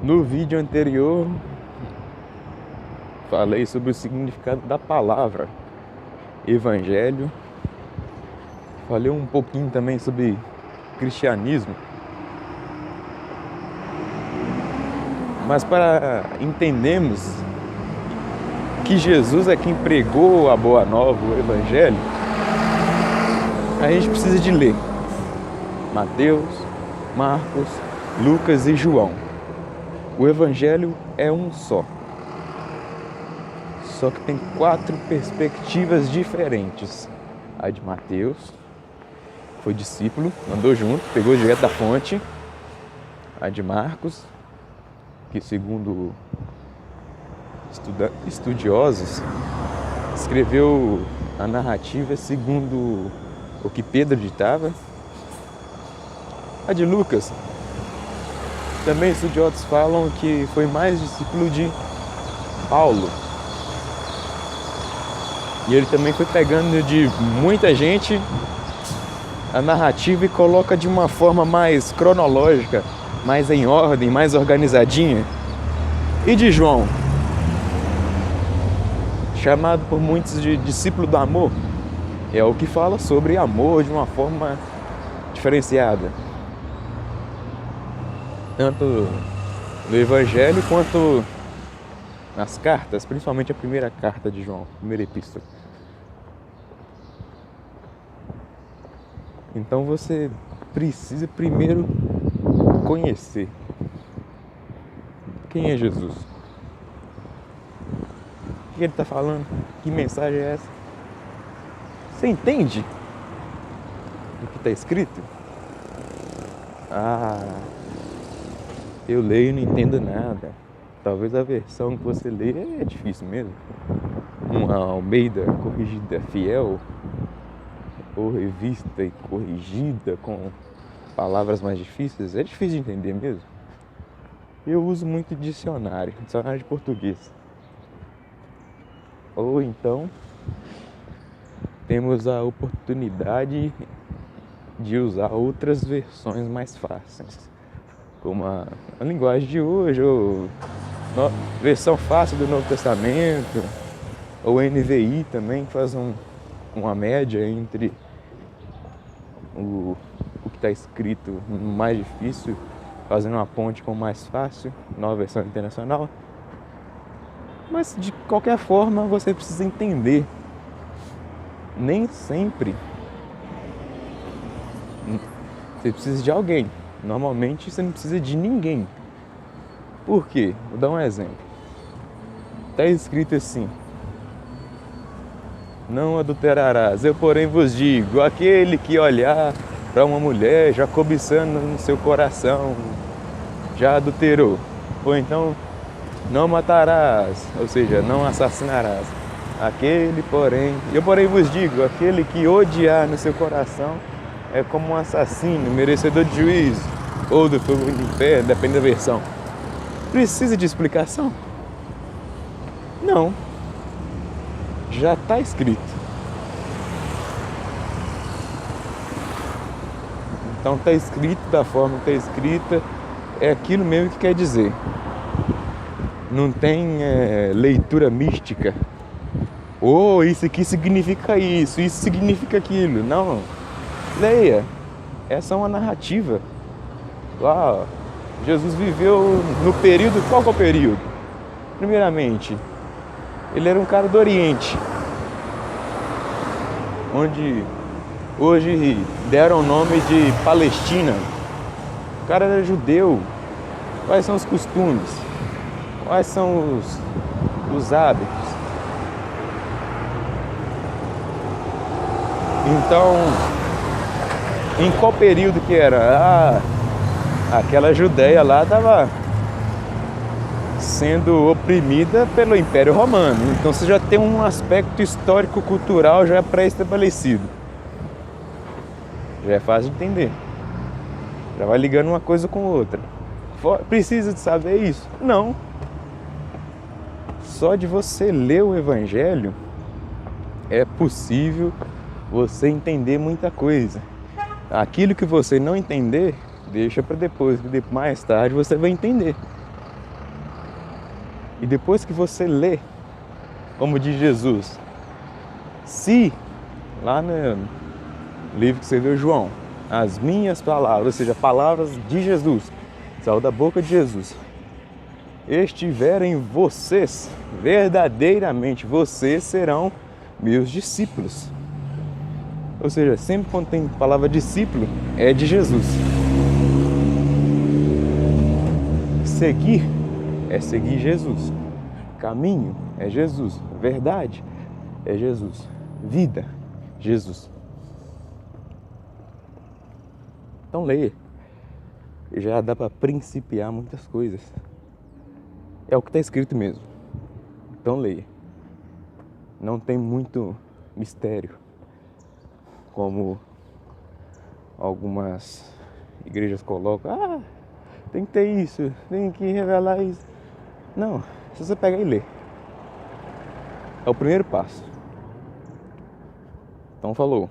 No vídeo anterior, falei sobre o significado da palavra evangelho. Falei um pouquinho também sobre cristianismo. Mas para entendermos que Jesus é quem pregou a boa nova, o evangelho, a gente precisa de ler Mateus, Marcos, Lucas e João. O evangelho é um só que tem 4 perspectivas diferentes. A de Mateus, foi discípulo, andou junto, pegou direto da fonte. A de Marcos, que segundo estudiosos, escreveu a narrativa segundo o que Pedro ditava. A de Lucas, também estudiosos falam que foi mais discípulo de Paulo. E ele também foi pegando de muita gente a narrativa e coloca de uma forma mais cronológica, mais em ordem, mais organizadinha. E de João, chamado por muitos de discípulo do amor, é o que fala sobre amor de uma forma diferenciada, tanto no Evangelho quanto nas cartas, principalmente a primeira carta de João, a primeira epístola. Então você precisa primeiro conhecer quem é Jesus. O que ele está falando? Que mensagem é essa? Você entende o que está escrito? Eu leio e não entendo nada. Talvez a versão que você lê é difícil mesmo. Uma Almeida corrigida fiel, ou revista e corrigida com palavras mais difíceis, é difícil de entender mesmo. Eu uso muito dicionário de português. Ou então temos a oportunidade de usar outras versões mais fáceis, como a linguagem de hoje, ou versão fácil do Novo Testamento, ou NVI também, que faz uma média entre o que está escrito no mais difícil, fazendo uma ponte com o mais fácil, nova versão internacional. Mas de qualquer forma você precisa entender. Nem sempre você precisa de alguém. Normalmente você não precisa de ninguém. Por quê? Vou dar um exemplo. Está escrito assim: não adulterarás. Eu, porém, vos digo, aquele que olhar para uma mulher já cobiçando no seu coração, já adulterou. Ou então, não matarás, ou seja, não assassinarás. Eu, porém, vos digo, aquele que odiar no seu coração é como um assassino, merecedor de juízo, ou do fogo do inferno, depende da versão. Precisa de explicação? Não. Já está escrito. Então está escrito da forma que está escrita, é aquilo mesmo que quer dizer. Não tem leitura mística. Isso aqui significa isso significa aquilo. Não. Leia. Essa é uma narrativa. Jesus viveu no período. Qual que é o período? Primeiramente, ele era um cara do Oriente, onde hoje deram o nome de Palestina. O cara era judeu. Quais são os costumes? Quais são os hábitos? Então, em qual período que era? Aquela Judéia lá estava sendo oprimida pelo Império Romano. Então você já tem um aspecto histórico-cultural já pré-estabelecido. Já é fácil de entender. Já vai ligando uma coisa com outra. Precisa de saber isso? Não. Só de você ler o Evangelho é possível você entender muita coisa. Aquilo que você não entender, deixa para depois, que mais tarde você vai entender. E depois que você lê, como diz Jesus, se, lá no livro que você viu, João, as minhas palavras, ou seja, palavras de Jesus, saiu da boca de Jesus, estiverem em vocês, verdadeiramente vocês serão meus discípulos. Ou seja, sempre quando tem palavra discípulo, é de Jesus. Seguir é seguir Jesus. Caminho é Jesus. Verdade é Jesus. Vida, Jesus. Então leia. Já dá para principiar muitas coisas. É o que está escrito mesmo. Então leia. Não tem muito mistério, como algumas igrejas colocam. Tem que ter isso, tem que revelar isso. Não, se você pegar e ler, é o primeiro passo. Então falou.